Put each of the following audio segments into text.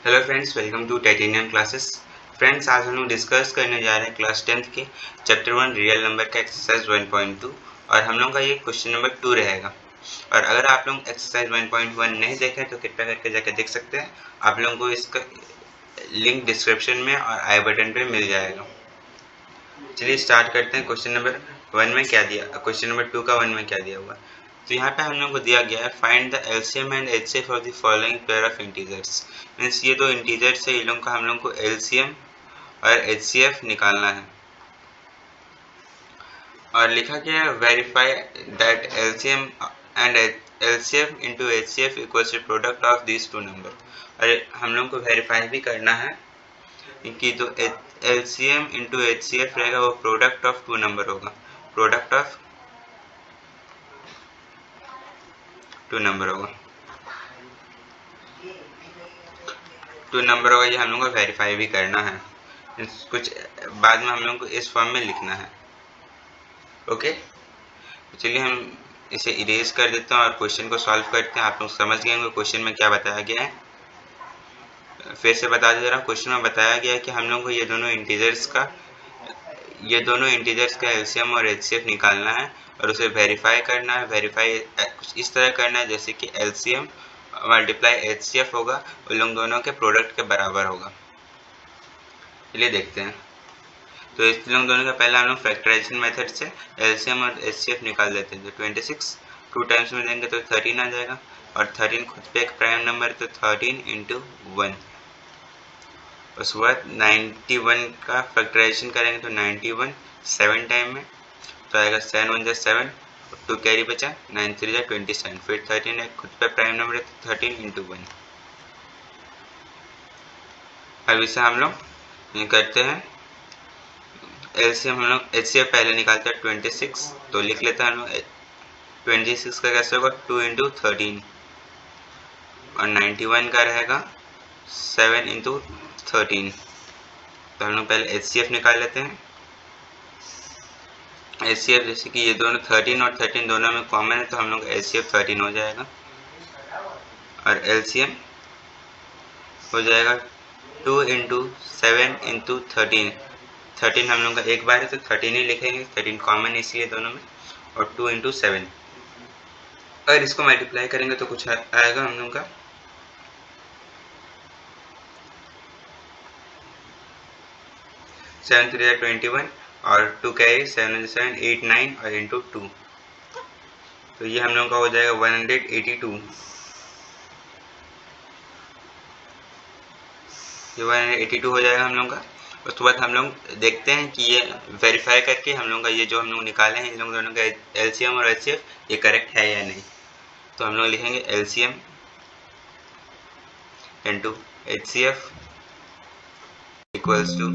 Hello friends, welcome to titanium classes. Friends, आज हम लोग डिस्कस करने जा रहे हैं क्लास 10th के चैप्टर 1 रियल नंबर का एक्सरसाइज 1.2 और हम लोग का ये क्वेश्चन नंबर 2 रहेगा। और अगर आप लोग एक्सरसाइज 1.1 नहीं देखें तो कृपया करके जाकर देख सकते हैं। आप लोगों को इसका लिंक डिस्क्रिप्शन में और आई बटन पे मिल जाएगा। चलिए स्टार्ट करते हैं। क्वेश्चन नंबर 1 में क्या दिया, क्वेश्चन नंबर 2 का 1 में क्या दिया हुआ। तो यहाँ पे हम लोग को दिया गया है find the LCM and HCF of the following pair of integers. Means ये दो इंटीजर्स है, इन लोगों का हम लोग को एलसीएम और एचसीएफ निकालना है। और लिखा गया है verify that LCM and LCF into HCF equals to product of these two number. और हम लोग को वेरीफाई भी करना है कि जो एलसीएम इंटू एचसीएफ रहेगा वो प्रोडक्ट ऑफ टू नंबर होगा, प्रोडक्ट ऑफ टू नंबर होगा, टू नंबर होगा। ये हम लोग को वेरीफाई भी करना है, कुछ बाद में हम लोग को इस फॉर्म में लिखना है। ओके, चलिए हम इसे इरेज कर देते हैं और क्वेश्चन को सॉल्व करते हैं। आप लोग समझ गए होंगे क्वेश्चन में क्या बताया गया है। फिर से बता दे रहा हूँ, क्वेश्चन में बताया गया है कि हम लोग को ये दोनों इंटीजर्स का एलसीएम और एचसीएफ निकालना है और उसे वेरीफाई करना है। वेरीफाई कुछ इस तरह करना है जैसे कि एलसीएम मल्टीप्लाई एचसीएफ होगा, उन लोग दोनों के प्रोडक्ट के बराबर होगा। चलिए देखते हैं। तो इस लोग दोनों का पहला हम लोग फैक्टराइजेशन मेथड से एलसीएम और एचसीएफ निकाल देते हैं। तो 26 टू टाइम्स में देंगे तो 13 आ जाएगा और 13 खुद पे एक प्राइम नंबर, तो 13 इंटू 1। उसके बाद 91 का फैक्टराइजेशन करेंगे तो 91 7 टाइम में तो आएगा 7 1 7, 2 कैरी बचा, 9 3 27, फिर 13 है खुद पे प्राइम नंबर है तो 13 इंटू 1। अब इसे हम लोग करते हैं एलसीएम। हम लोग एचसीएफ पहले निकालते हैं 26, तो लिख लेते हैं हम लोग 26 का कैसे होगा 2 इंटू 13 और 91 का रहेगा 7 इंटू 13। तो हम लोग पहले एचसीएफ निकाल लेते हैं। एचसीएफ जैसे कि ये दोनों 13 और 13 दोनों में कॉमन है तो हम लोग एचसीएफ 13 हो जाएगा और एलसीएम हो जाएगा 2 इंटू 7 इंटू 13। 13 हम लोग का एक बार है तो 13 ही लिखेंगे, 13 कॉमन इसलिए दोनों में, और 2 इंटू 7। अगर इसको मल्टीप्लाई करेंगे तो कुछ आएगा हम लोग का 7 3 21 और 2 कैरी 7 7 8 9 और इंटू 2। तो ये हम लोग का हो जाएगा 182। ये 182 हो जाएगा हम लोग का। उसके बाद हम लोग देखते हैं कि ये वेरीफाई करके हम लोग का ये जो हम लोग निकाले हैं इन लोग दोनों का एलसीएम और एचसीएफ ये करेक्ट है या नहीं। तो हम लोग लिखेंगे LCM into HCF equals to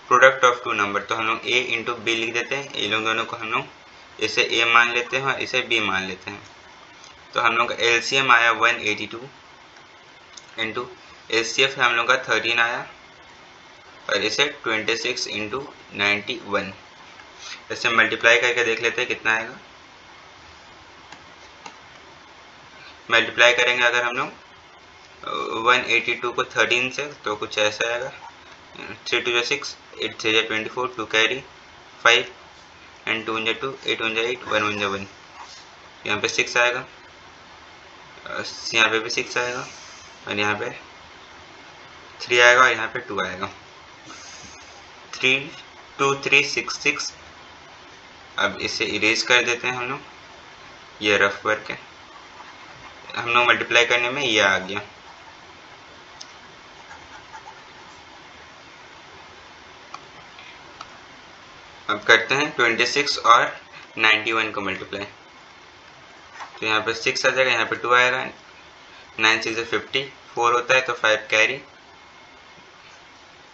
product of two number. तो हम लोग ए इंटू बी लिख देते हैं। ये लोग दोनों को हम लोग इसे ए मान लेते हैं और इसे बी मान लेते हैं। तो हम लोग का एलसीएम आया 182 इंटू एचसीएफ हम लोग का 13 आया और इसे 26 इंटू 91। इसे मल्टीप्लाई करके देख लेते हैं कितना आएगा। मल्टीप्लाई करेंगे अगर हम लोग 182 को 13 से तो कुछ ऐसा आएगा 3 2 6, 8 3 24, 2 कैरी 5 एंड 2 2, 8 1 8, 1 1 1। यहाँ पे 6 आएगा, यहाँ पे भी 6 आएगा और यहाँ पे 3 आएगा और यहाँ पे 2 आएगा। 3 2 3 6 6। अब इसे इरेज कर देते हैं हम लोग, ये रफ वर्क है। हम लोग मल्टीप्लाई करने में ये आ गया। अब करते हैं 26 और 91 को मल्टीप्लाई। तो यहाँ पे 6 आ जाएगा, यहाँ पे 2 आएगा, 9 6 50, 4 होता है तो 5 कैरी,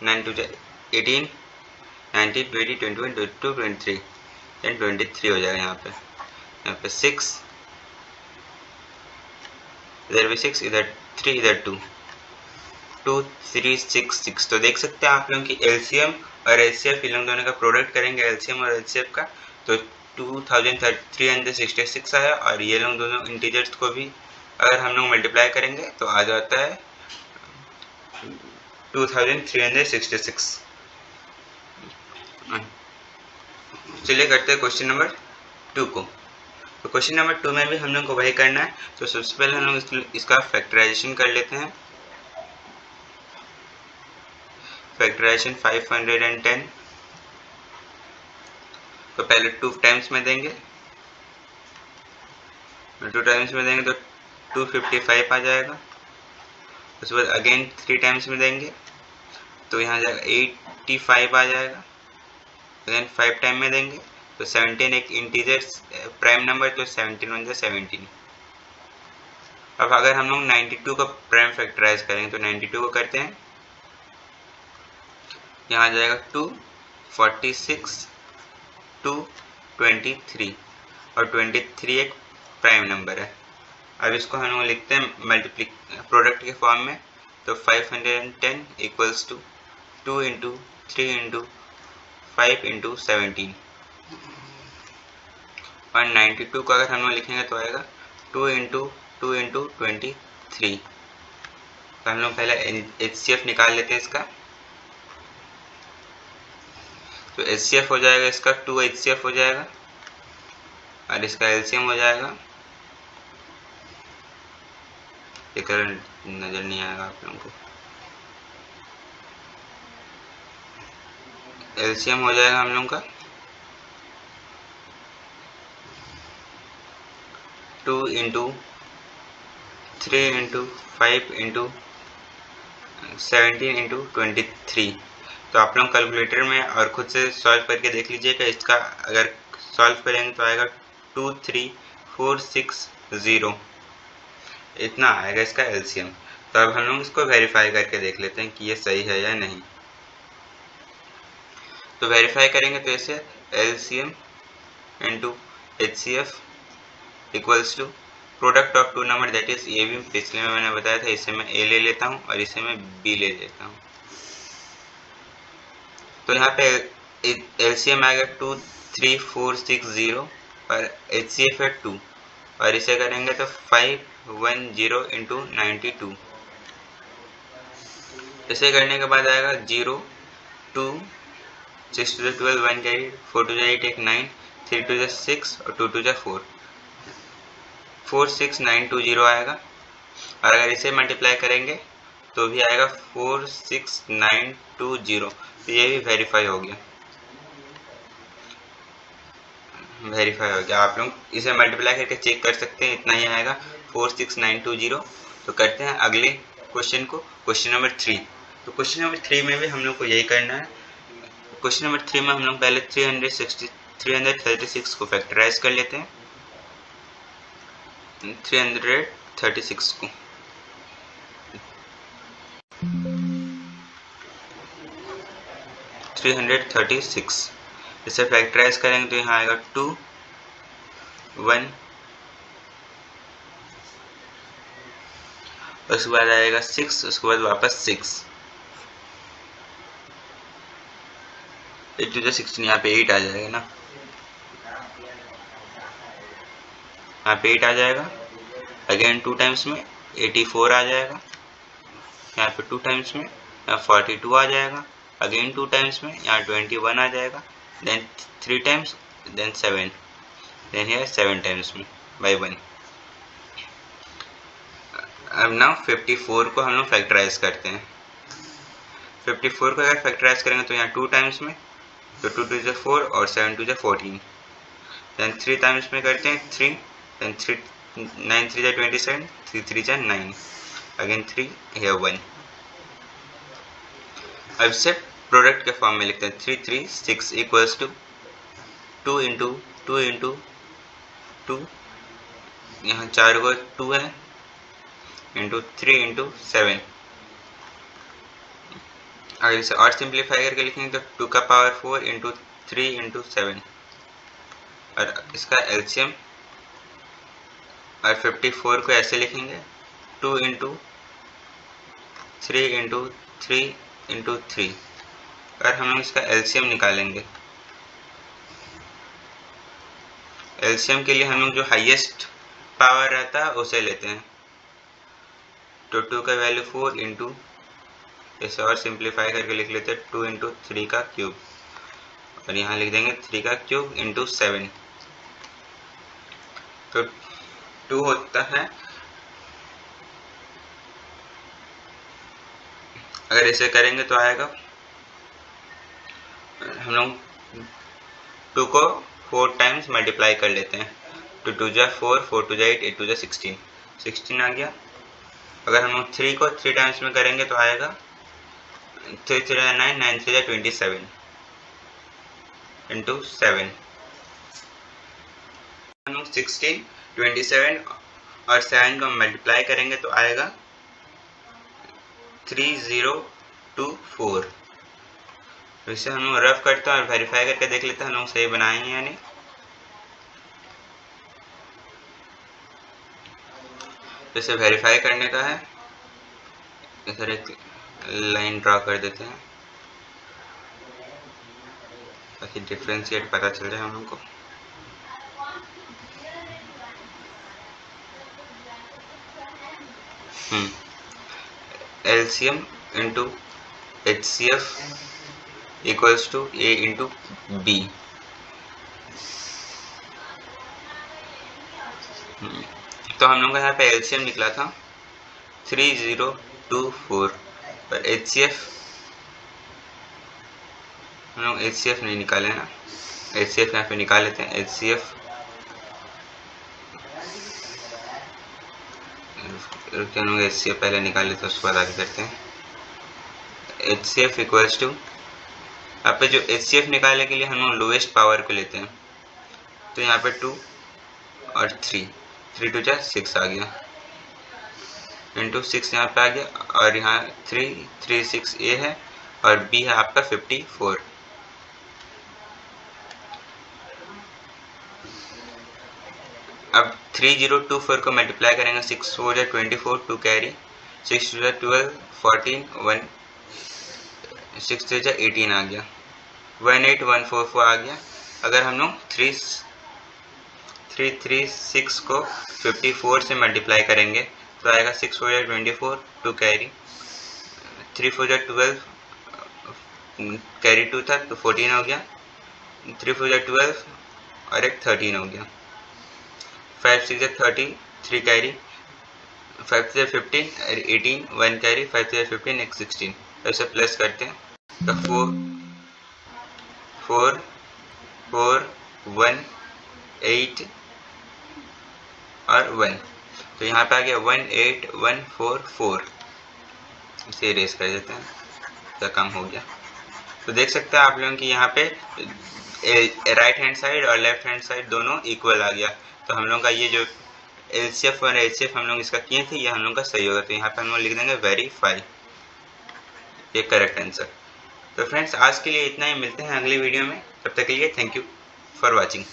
9 2 18, 19 20 21 22 23 देन 23 हो जाएगा। यहाँ पे 6, इधर भी 6, इधर 3, इधर 2 2 3 6 6। तो देख सकते हैं आप लोग कि एलसीएम और एचसीएफ इन लोग दोनों का प्रोडक्ट करेंगे एलसीएम और एचसीएफ का तो 2366 आया और ये लोग दोनों इंटीजर्स को भी अगर हम लोग मल्टीप्लाई करेंगे तो आ जाता है 2366। चलिए करते हैं क्वेश्चन नंबर 2 को। तो क्वेश्चन नंबर 2 में भी हम लोग को वही करना है। तो सबसे पहले हम लोग इसका फैक्टराइजेशन कर लेते हैं। फैक्टराइजेशन 510, तो पहले 2 टाइम्स में देंगे, 2 टाइम्स में देंगे तो 255 आ जाएगा। उसके बाद अगेन 3 टाइम्स में देंगे तो यहाँ जाएगा 85 आ जाएगा। अगेन 5 टाइम में देंगे तो 17 एक इंटीजर प्राइम नंबर, तो 17 बन जाए 17। अब अगर हम लोग 92 का प्राइम फैक्टराइज करेंगे तो 92 को करते हैं, यहाँ जाएगा 2, 46, 2, 23 और 23 एक प्राइम नंबर है। अब इसको हम लोग लिखते हैं प्रोडक्ट के फॉर्म में। तो 510 equals to 2 into 3 into 5 into 17 और 92 को अगर हम लोग लिखेंगे तो आएगा 2 इंटू 2 इंटू 23। तो हम लोग पहले HCF निकाल लेते हैं इसका। तो HCF हो जाएगा इसका 2 HCF हो जाएगा और इसका LCM हो जाएगा, ये कलर नजर नहीं आएगा आप लोगों को। LCM हो जाएगा हम लोग का 2 इंटू 3 इंटू 5 इंटू 17 इंटू 23। तो आप लोग कैलकुलेटर में और खुद से सॉल्व करके देख लीजिएगा। इसका अगर सॉल्व करेंगे तो आएगा 23460, इतना आएगा इसका LCM। तो अब हम लोग इसको वेरीफाई करके देख लेते हैं कि ये सही है या नहीं। तो वेरीफाई करेंगे तो ऐसे LCM into HCF equals to product of 2 number that is ये भी पिछले में मैंने बताया था। इसे मैं A ले लेता हूँ और इसे मैं B ले लेता हूँ। तो यहाँ पे LCM आएगा 23460 और HCF है 2 और इसे करेंगे तो 510 इंटू 92। इसे करने के बाद आएगा 0, 2, 6 to the 12, 1 carry, 4 to the 8, एक 9, 3 to the 6 और 2 to the 4, 46920 आएगा। और अगर इसे मल्टीप्लाई करेंगे तो भी आएगा 46920। तो ये भी वेरीफाई हो गया, आप लोग इसे मल्टीप्लाई करके चेक कर सकते हैं, इतना ही आएगा 46920। तो करते हैं अगले क्वेश्चन को, क्वेश्चन नंबर 3। तो क्वेश्चन नंबर 3 में भी हम लोग को यही करना है। क्वेश्चन नंबर 3 में हम लोग पहले 336 को फैक्टराइज कर लेते हैं। 336 को 336 इसे फैक्टराइज करेंगे तो यहाँ आएगा 2, 1, उसके बाद आएगा 6, उसके बाद वापस 6, 8 to the 16, यहाँ पे 8 आ जाएगा ना, यहाँ पे 8 आ जाएगा। अगेन 2 टाइम्स में 84 आ जाएगा, यहाँ पे 2 टाइम्स में 42 आ जाएगा। अगेन 2 टाइम्स में यहाँ 21 आ जाएगा। Then 3 times, then 7, then here 7 times में बाई 1। अब ना 54 को हम लोग फैक्टराइज करते हैं। 54 को अगर फैक्टराइज करेंगे तो यहाँ 2 टाइम्स में, तो 2 to the 4 और 7 to the 14। देन 3 टाइम्स में करते हैं 3, देन 9 3 27, 3 3 9, अगेन 3, here 1। अब इसे प्रोडक्ट के फॉर्म में लिखते हैं। 336 इक्वल्स टू 2 इंटू 2 इंटू 2, यहाँ 4 को 2 है, इंटू 3 इंटू 7। अगर इसे और सिंप्लीफाई करके लिखेंगे तो 2 का पावर 4 इंटू 3 इंटू 7 और इसका LCM। और 54 को ऐसे लिखेंगे 2 इंटू 3 इंटू 3 इंटू 3। और हम लोग इसका LCM निकालेंगे। LCM के लिए हम लोग जो हाईएस्ट पावर रहता है उसे लेते हैं। तो 2 का वैल्यू 4 इंटू, इसे और सिंप्लीफाई करके लिख लेते हैं 2 इंटू 3 का क्यूब, और यहाँ लिख देंगे 3 का क्यूब इंटू 7। तो 2 होता है, अगर इसे करेंगे तो आएगा, हम लोग 2 को 4 टाइम्स मल्टीप्लाई कर लेते हैं, तो 2 जा 4, 4 2 जा 8, 8 2 जा 16, 16 आ गया। अगर हम लोग 3 को 3 टाइम्स में करेंगे तो आएगा 3 3 जा 9, 9 3 जा 27 इंटू 7। हम लोग 16, 27 और 7 को मल्टीप्लाई करेंगे तो आएगा 3024। तो इसे हम लोग रफ करते हैं और वेरीफाई करके देख लेते हैं हम लोग सही बनाएंगे या नहीं। तो इसे वेरीफाई करने का है, इधर एक लाइन ड्रा कर देते हैं ताकि डिफ्रेंशिएट पता चल जाए हम लोग को। LCM into HCF equals to A into B। तो हम लोग का यहाँ पे LCM निकला था 3024, पर HCF हम लोग HCF नहीं निकाले ना, HCF यहाँ पे निकाल लेते हैं। HCF हम लोग HCF पहले निकाल लेते हैं, उसके बाद आगे करते हैं। HCF इक्वल्स टू, यहाँ पे जो HCF निकालने के लिए हम लोग लोएस्ट पावर को लेते हैं, तो यहाँ पे 2 और 3, 3 2 जा 6 आ गया, इंटू 6 यहाँ पे आ गया, और यहाँ 3 3 6 A है और B है आपका 54। अब 3024 को मल्टीप्लाई करेंगे, 6 4 जा 24, 2 कैरी, 6 2 जा 12, 14, 1 6 3 जा 18 आ गया, 18144 आ गया। अगर हम लोग 336 को 54 से मल्टीप्लाई करेंगे तो आएगा 6 4 जा 24, 2 कैरी, 3 4 जा 12, कैरी 2 था तो 14 हो गया, 3 4 जा 12 और एक 13 हो गया, 5 6 जा 30, 3 कैरी, 5 6 जा 15, 18, 1 कैरी, 5 6 जा 15, एक 16। ऐसे प्लस करते हैं तो 4 4 4 1 8 और 1, तो यहाँ पे आ गया 18144। इसे इरेज कर देते हैं, तो कम हो गया। तो देख सकते हैं आप लोगों की यहाँ पे राइट हैंड साइड और लेफ्ट हैंड साइड दोनों इक्वल आ गया। तो हम लोग का ये जो LCF और HCF हम लोग इसका किए थे, ये हम लोग का सही होगा। तो यहाँ पे हम लोग लिख देंगे वेरीफाई, ये करेक्ट आंसर। तो फ्रेंड्स आज के लिए इतना ही, मिलते हैं अगली वीडियो में, तब तक के लिए थैंक यू फॉर वॉचिंग।